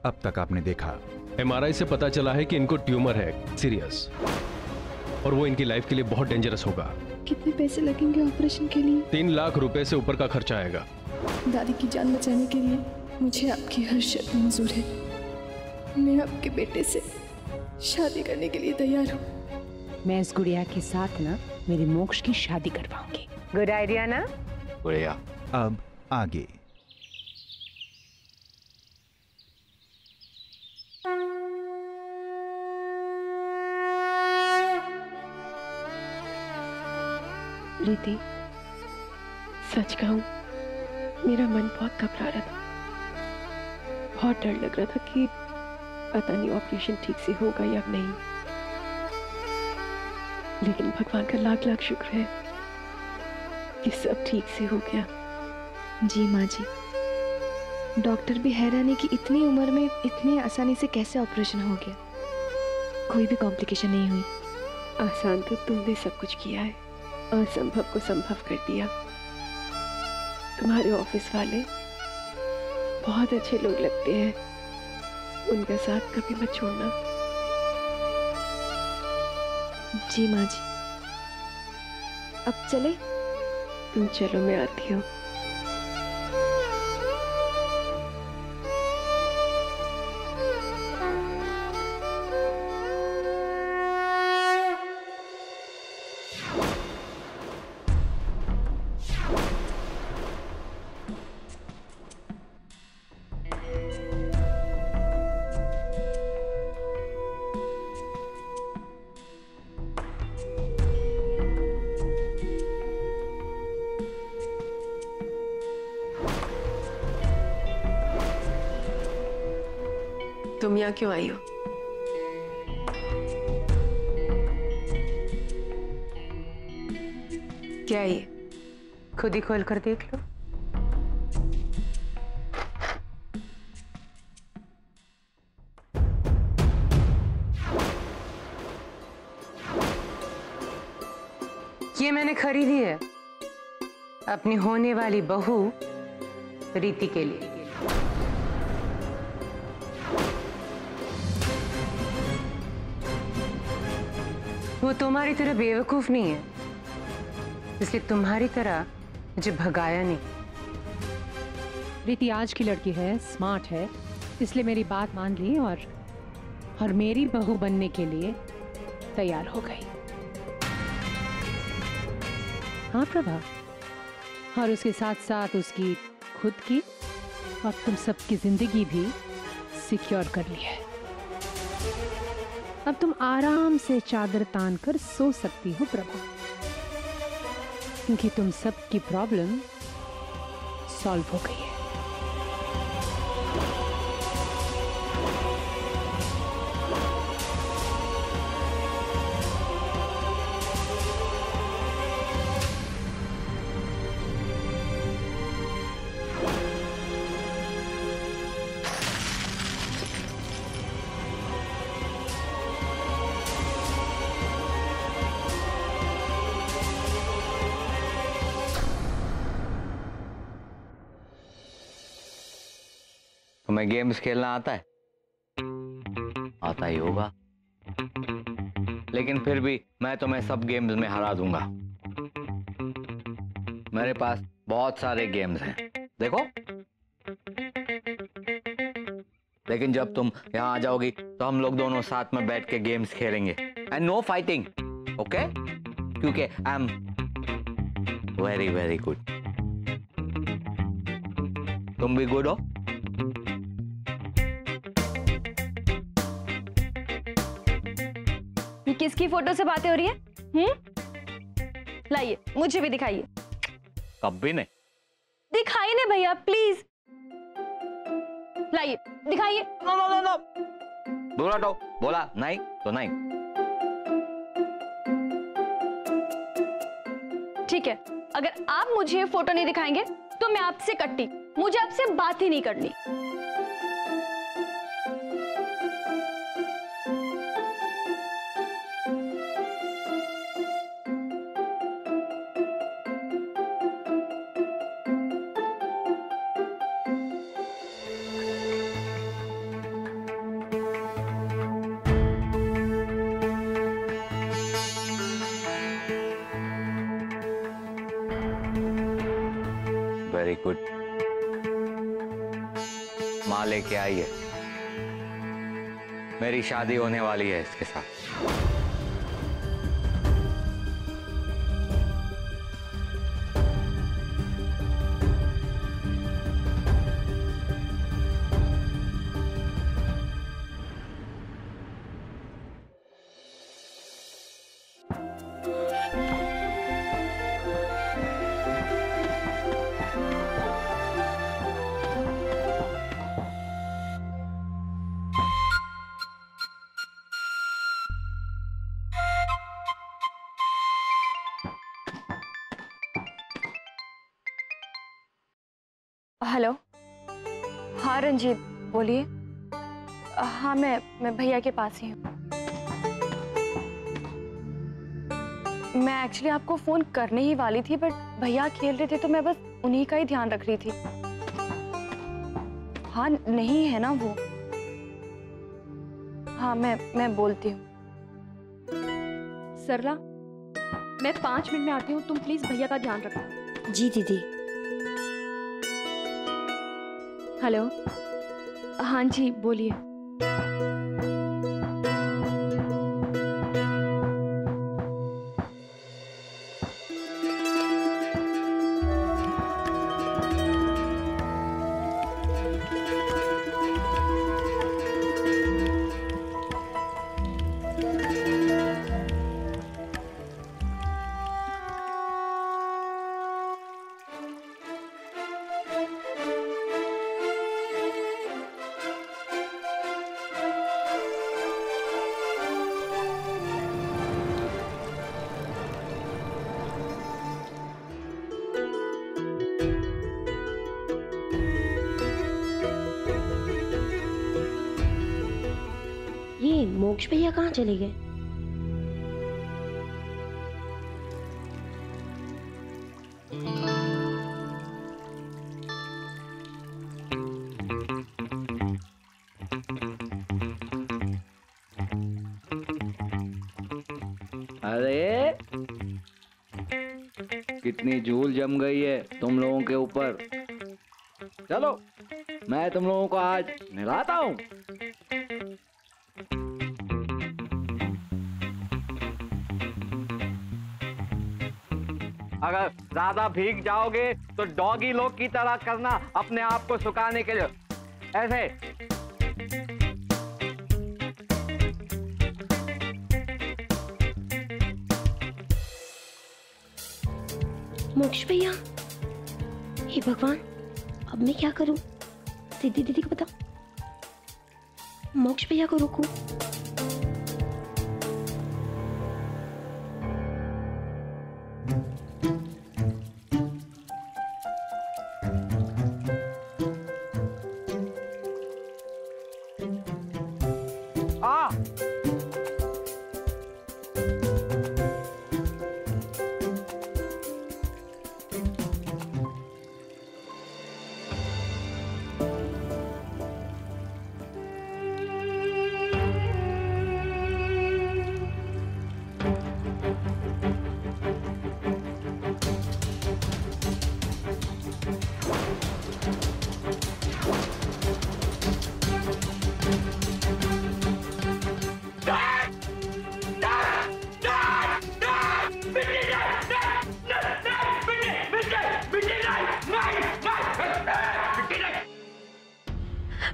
अब तक आपने देखा? MRI से पता चला है कि इनको ट्यूमर है, सीरियस, और वो इनकी लाइफ के लिए बहुत डेंजरस होगा। कितने पैसे लगेंगे ऑपरेशन के लिए? 3 लाख रुपए से ऊपर का खर्चा आएगा। दादी की जान बचाने के लिए मुझे आपकी हर शर्त मंजूर है। मैं आपके बेटे से शादी करने के लिए तैयार हूँ। मैं इस गुड़िया के साथ ना मेरी मोक्ष की शादी करवाऊंगी। गुड आइडिया ना? गुड़िया। अब आगे। प्रीति, सच कहूं, मेरा मन बहुत घबरा रहा था। बहुत डर लग रहा था कि पता नहीं ऑपरेशन ठीक से होगा या नहीं। लेकिन भगवान का लाख लाख शुक्र है कि सब ठीक से हो गया। जी माँ जी, डॉक्टर भी हैरान है कि इतनी उम्र में इतनी आसानी से कैसे ऑपरेशन हो गया। कोई भी कॉम्प्लिकेशन नहीं हुई। आसान तो तुमने सब कुछ किया है, असंभव को संभव कर दिया। तुम्हारे ऑफिस वाले बहुत अच्छे लोग लगते हैं, उनका साथ कभी मत छोड़ना। जी माँ जी। अब चले? तुम चलो, मैं आती हूँ। तुम यहाँ क्यों आई हो? क्या ये? खुद ही खोल कर देख लो। ये मैंने खरीदी है अपनी होने वाली बहू रीति के लिए। वो तुम्हारी तरह बेवकूफ नहीं है, इसलिए तुम्हारी तरह मुझे भगाया नहीं। रीति आज की लड़की है, स्मार्ट है, इसलिए मेरी बात मान ली और मेरी बहू बनने के लिए तैयार हो गई। हाँ प्रभा, और उसके साथ साथ उसकी खुद की और तुम सबकी जिंदगी भी सिक्योर कर ली है। अब तुम आराम से चादर तान कर सो सकती हो प्रभा, क्योंकि तुम सबकी प्रॉब्लम सॉल्व हो गई है। तुम्हें गेम्स खेलना आता है? आता ही होगा, लेकिन फिर भी मैं तुम्हें सब गेम्स में हरा दूंगा। मेरे पास बहुत सारे गेम्स हैं, देखो। लेकिन जब तुम यहाँ आ जाओगी तो हम लोग दोनों साथ में बैठ के गेम्स खेलेंगे, एंड नो फाइटिंग, ओके? क्योंकि I am very very good. तुम भी गुड हो? ये किसकी फोटो से बातें हो रही है? लाइए, मुझे भी दिखाइए। कभी नहीं। दिखाइए ना भैया, प्लीज। लाइए, दिखाइए। नो नो नो नो, दूर हटो। बोला नहीं तो नहीं। ठीक है, अगर आप मुझे फोटो नहीं दिखाएंगे तो मैं आपसे कट्टी, मुझे आपसे बात ही नहीं करनी। Very good. माँ लेके आई है, मेरी शादी होने वाली है इसके साथ। हेलो, हाँ रंजीत बोलिए। हाँ मैं भैया के पास ही हूँ। मैं एक्चुअली आपको फोन करने ही वाली थी, बट भैया खेल रहे थे तो मैं बस उन्हीं का ही ध्यान रख रही थी। हाँ नहीं है ना वो। हाँ मैं बोलती हूँ। सरला, मैं 5 मिनट में आती हूँ, तुम प्लीज भैया का ध्यान रखना। जी दीदी। हेलो, हाँ जी बोलिए। ये मोक्ष भैया कहाँ चले गए? अरे कितनी झूल जम गई है तुम लोगों के ऊपर। चलो मैं तुम लोगों को आज नहलाता हूँ। अगर ज्यादा भीग जाओगे तो डॉगी लोग की तरह करना, अपने आप को सुखाने के लिए ऐसे। मोक्ष भैया, हे भगवान, अब मैं क्या करूं? सिद्धि दीदी को बता, मोक्ष भैया को रोकूं।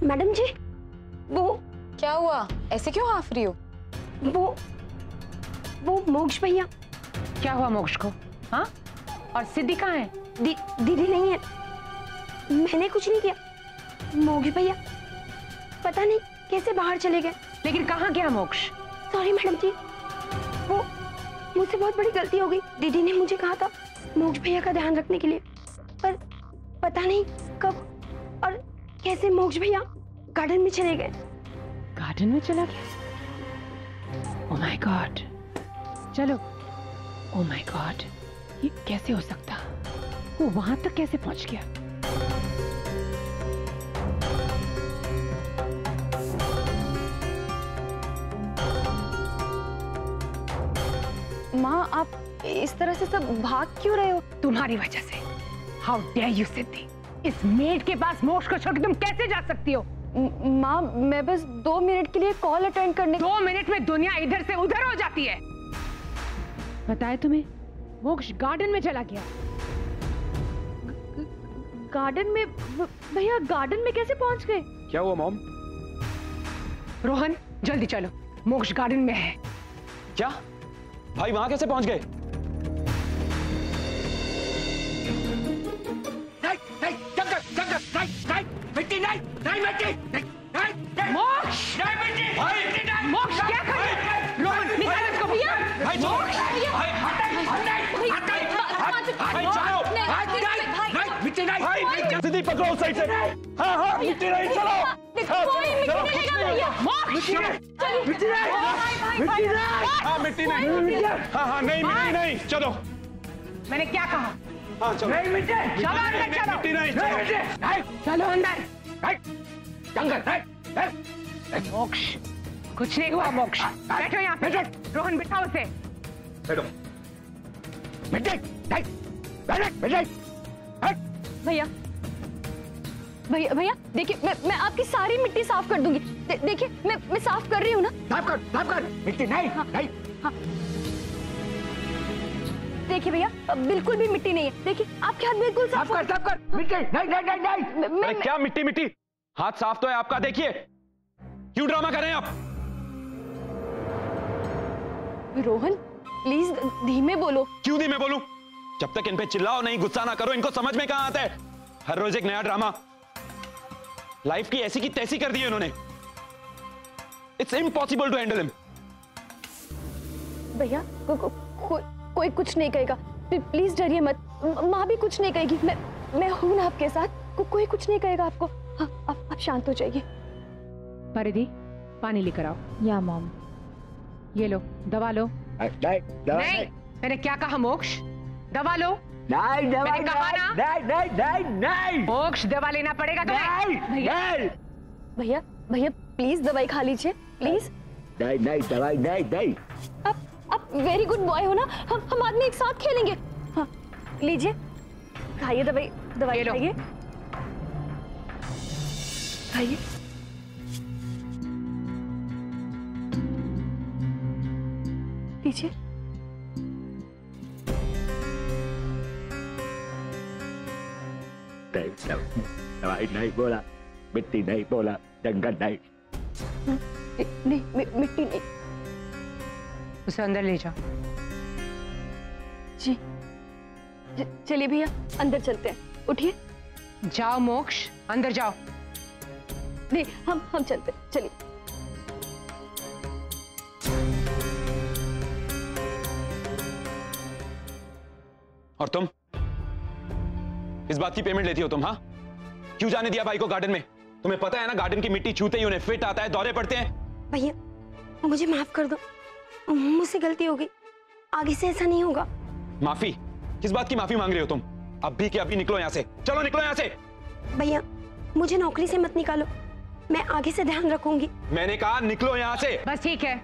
मैडम जी, वो क्या हुआ? ऐसे क्यों हाफ रही हो? वो मोक्ष भैया। क्या हुआ मोक्ष को? हाँ, और सिद्धि कहाँ है? दीदी नहीं है, मैंने कुछ नहीं किया। मोक्ष भैया पता नहीं कैसे बाहर चले गए। लेकिन कहाँ गया मोक्ष? सॉरी मैडम जी, वो मुझसे बहुत बड़ी गलती हो गई। दीदी ने मुझे कहा था मोक्ष भैया का ध्यान रखने के लिए, पर पता नहीं कब और कैसे मोक्ष भैया गार्डन में चले गए। गार्डन में चला गया? ओह माय गॉड, चलो। ओह माय गॉड, ये कैसे हो सकता? वो वहां तक कैसे पहुंच गया? माँ, आप इस तरह से सब भाग क्यों रहे हो? तुम्हारी वजह से। हाउ डेयर यू सिद्धि, इस मेड के पास मोक्ष को छोड़ के तुम कैसे जा सकती हो? माँ मैं बस 2 मिनट के लिए कॉल अटेंड करने। 2 मिनट में दुनिया इधर से उधर हो जाती है। बताया तुम्हें, मोक्ष गार्डन में चला गया। गार्डन में? भैया गार्डन में कैसे पहुंच गए? क्या हुआ मॉम? रोहन जल्दी चलो, मोक्ष गार्डन में है। क्या भाई वहां कैसे पहुंच गए? मोक्ष! मोक्ष क्या कर रहे हो? रोहन निकाल इसको भैया। सिद्धि पकड़ो उस साइड से। हाँ हाँ मिट्टी नहीं, चलो चलो कुछ नहीं हाँ मिट्टी नहीं, हाँ हाँ नहीं चलो। मैंने क्या कहा? हाँ चलो नहीं मिट्टी, चलो अंदर चलो। मिट्टी नहीं, चलो अंदर। मोक्ष कुछ नहीं हुआ। मोक्ष बैठो यहाँ पे। रोहन बिठाओ उसे। बैठो। भैया भैया भैया देखिए, मैं आपकी सारी मिट्टी साफ कर दूंगी। देखिए मैं साफ कर रही हूँ ना। साफ कर मिट्टी नहीं। हाँ, हाँ। देखिए भैया बिल्कुल भी मिट्टी नहीं है। देखिए आपके हाथ बिल्कुल साफ कर। मिट्टी नहीं। अरे क्या मिट्टी? हाथ साफ तो है आपका, देखिए। क्यों ड्रामा कर रहे हैं आप? रोहन प्लीज धीमे बोलो। क्यों धीमे बोलूं? जब तक इन पे चिल्लाओ नहीं, गुस्सा ना करो, इनको समझ में कहां आता है? हर रोज एक नया ड्रामा। लाइफ की ऐसी की तैसी कर दी है उन्होंने। It's impossible to handle him. भैया कोई कुछ नहीं कहेगा, प्लीज डरिए मत। माँ भी कुछ नहीं कहेगी। मैं हूं ना आपके साथ। कोई कुछ नहीं कहेगा आपको। हाँ, आप शांत हो जाइए। परिधि पानी लेकर आओ। या मॉम। ये लो दवा लो। नहीं मैंने क्या कहा? मोक्ष दवा लो। मैंने कहा ना। नहीं मोक्ष दवा लेना पड़ेगा तुम्हें। भैया प्लीज दवाई खा लीजिए प्लीज। नहीं दवाई नहीं। आप वेरी गुड बॉय हो ना। हम आदमी एक साथ खेलेंगे। हाँ लीजिए, खाइए दवाई खाइए। खाइए। लीजिए। दवाई नहीं बोला, मिट्टी नहीं बोला, जंगल नहीं। नहीं मिट्टी नहीं। उसे अंदर ले जाओ। जी चलिए भैया अंदर चलते हैं। उठिए। जाओ मोक्ष अंदर जाओ। नहीं हम चलते हैं, चलिए। और तुम इस बात की पेमेंट लेती हो तुम? हाँ क्यों जाने दिया भाई को गार्डन में? तुम्हें पता है ना गार्डन की मिट्टी छूते ही उन्हें फिट आता है, दौरे पड़ते हैं। भैया मुझे माफ कर दो, मुझसे गलती हो गई। आगे से ऐसा नहीं होगा। माफी? किस बात की माफी मांग रही हो तुम? अभी के अभी निकलो यहाँ से। चलो निकलो यहाँ से। भैया मुझे नौकरी से मत निकालो, मैं आगे से ध्यान रखूंगी। मैंने कहा निकलो यहाँ से। बस ठीक है,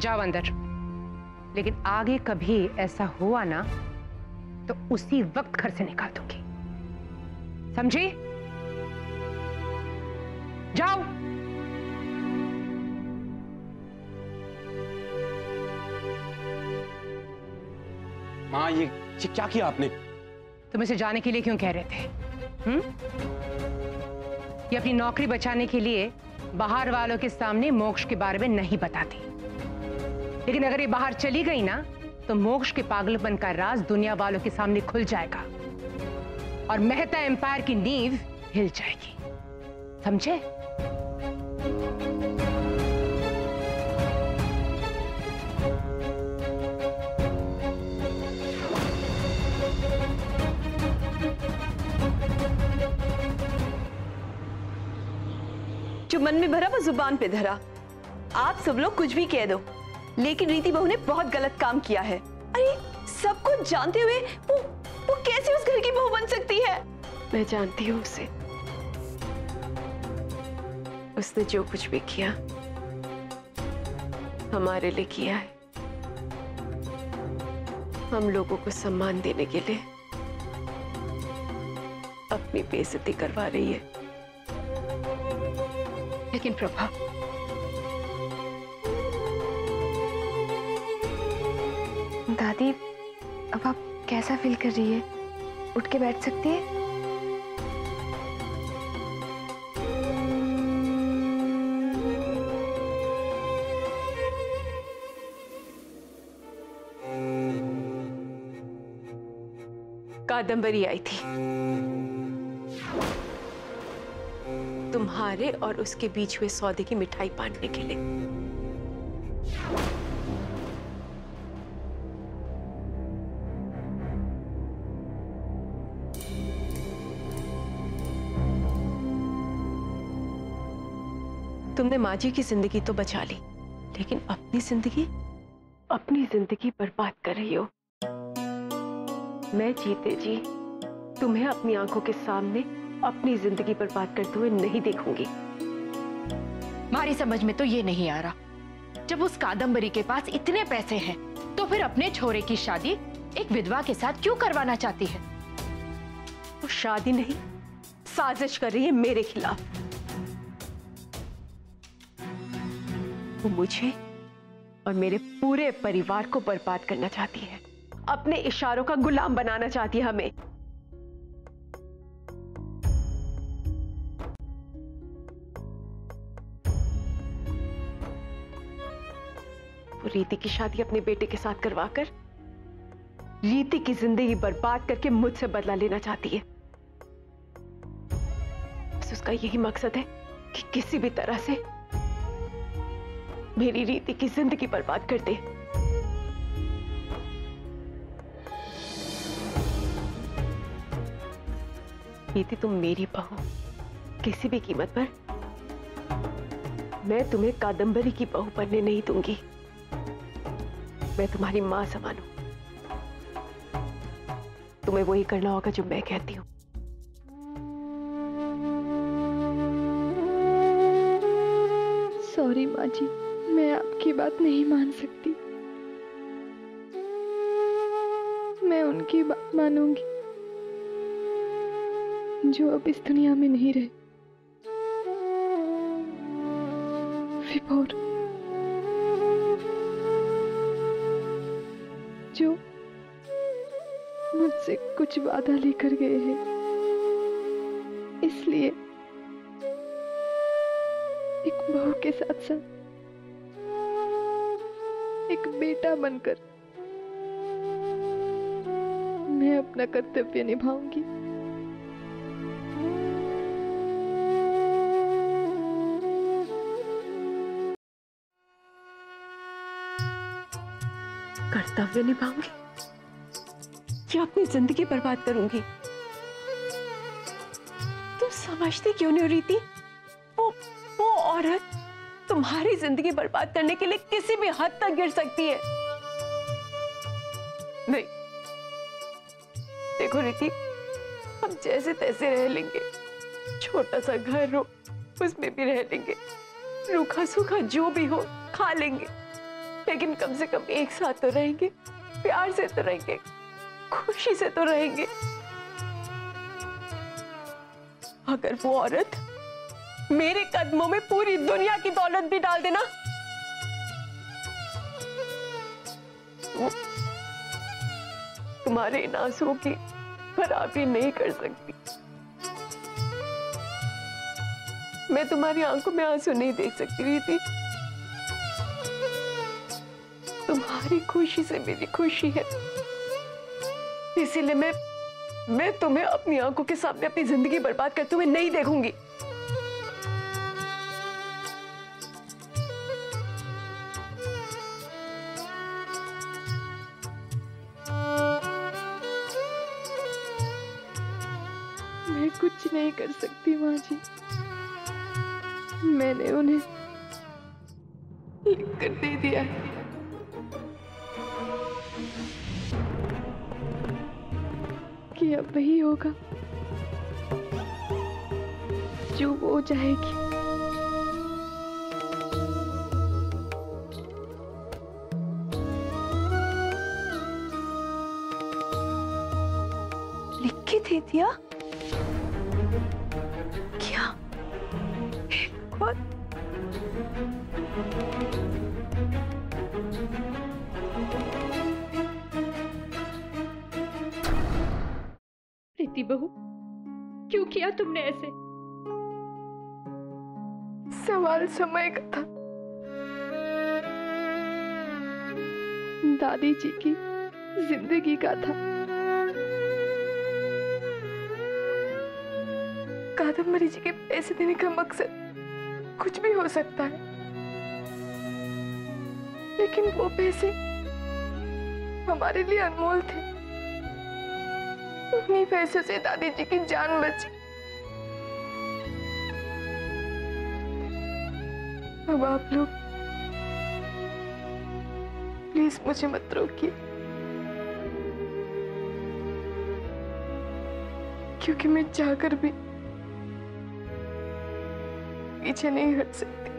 जाओ अंदर। लेकिन आगे कभी ऐसा हुआ ना तो उसी वक्त घर से निकाल दूंगी, समझी? जाओ। माँ ये क्या किया आपने? तुम इसे जाने के लिए क्यों कह रहे थे? ये अपनी नौकरी बचाने के लिए बाहर वालों के सामने मोक्ष के बारे में नहीं बताती, लेकिन अगर ये बाहर चली गई ना तो मोक्ष के पागलपन का राज दुनिया वालों के सामने खुल जाएगा और मेहता एम्पायर की नींव हिल जाएगी, समझे? जो मन में भरा वो जुबान पे धरा। आप सब लोग कुछ भी कह दो, लेकिन रीति बहू ने बहुत गलत काम किया है। अरे सब कुछ जानते हुए वो कैसे उस घर की बहू बन सकती है? मैं जानती हूँ उसे, उसने जो कुछ भी किया हमारे लिए किया है। हम लोगों को सम्मान देने के लिए अपनी बेइज्जती करवा रही है। लेकिन प्रभा, दादी अब आप कैसा फील कर रही है? उठ के बैठ सकती है? कादम्बरी आई थी तुम्हारे और उसके बीच हुए सौदे की मिठाई बांटने के लिए। तुमने माँ जी की जिंदगी तो बचा ली, लेकिन अपनी जिंदगी बर्बाद कर रही हो। मैं जीते जी तुम्हें अपनी आंखों के सामने अपनी जिंदगी बर्बाद करते हुए नहीं देखूंगी। हमारी समझ में तो ये नहीं आ रहा, जब उस कादम्बरी के पास इतने पैसे हैं तो फिर अपने छोरे की शादी एक विधवा के साथ क्यों करवाना चाहती है? वो शादी नहीं, साजिश कर रही है मेरे खिलाफ। वो मुझे और मेरे पूरे परिवार को बर्बाद करना चाहती है, अपने इशारों का गुलाम बनाना चाहती है हमें। वो रीति की शादी अपने बेटे के साथ करवाकर रीति की जिंदगी बर्बाद करके मुझसे बदला लेना चाहती है। बस उसका यही मकसद है कि किसी भी तरह से मेरी रीति की जिंदगी बर्बाद कर दे। रीति, तुम मेरी बहू, किसी भी कीमत पर मैं तुम्हें कादम्बरी की बहू बनने नहीं दूंगी। मैं तुम्हारी मां समान हूं, तुम्हें वही करना होगा जो मैं कहती हूं। सॉरी माँ जी, मैं आपकी बात नहीं मान सकती। मैं उनकी बात मानूंगी जो अब इस दुनिया में नहीं रहे। विभोर, जो मुझसे कुछ वादा लेकर गए हैं, इसलिए एक बहू के साथ साथ एक बेटा बनकर मैं अपना कर्तव्य निभाऊंगी। कर्तव्य निभाऊंगी या अपनी जिंदगी बर्बाद करूंगी? तुम समझती क्यों नहीं हो रीति? वो औरत तुम्हारी जिंदगी बर्बाद करने के लिए किसी भी हद तक गिर सकती है। नहीं, देखो रीति, हम जैसे तैसे रह लेंगे, छोटा सा घर हो उसमें भी रह लेंगे, रूखा सूखा जो भी हो खा लेंगे, लेकिन कम से कम एक साथ तो रहेंगे, प्यार से तो रहेंगे, खुशी से तो रहेंगे। अगर वो औरत मेरे कदमों में पूरी दुनिया की दौलत भी डाल देना, वो तुम्हारे इन आंसुओं की बराबरी नहीं कर सकती। मैं तुम्हारी आंखों में आंसू नहीं देख सकती रीति। तुम्हारी खुशी से मेरी खुशी है, इसीलिए मैं तुम्हें अपनी आंखों के सामने अपनी जिंदगी बर्बाद करते हुए नहीं देखूंगी। मैं कुछ नहीं कर सकती माँ जी। मैंने उन्हें लिख कर दे दिया है। कि अब वही होगा जो वो चाहेगी। दे दिया? क्या? What? प्रीति बहू, क्यों किया तुमने ऐसे? सवाल समय का था। दादी जी की जिंदगी का था। कादम्बरी जी के पैसे देने का मकसद कुछ भी हो सकता है, लेकिन वो पैसे हमारे लिए अनमोल थे। उन्हीं पैसों से दादी जी की जान बची। अब आप लोग प्लीज मुझे मत रोकिए, क्योंकि मैं चाहकर भी पीछे नहीं हट सकती।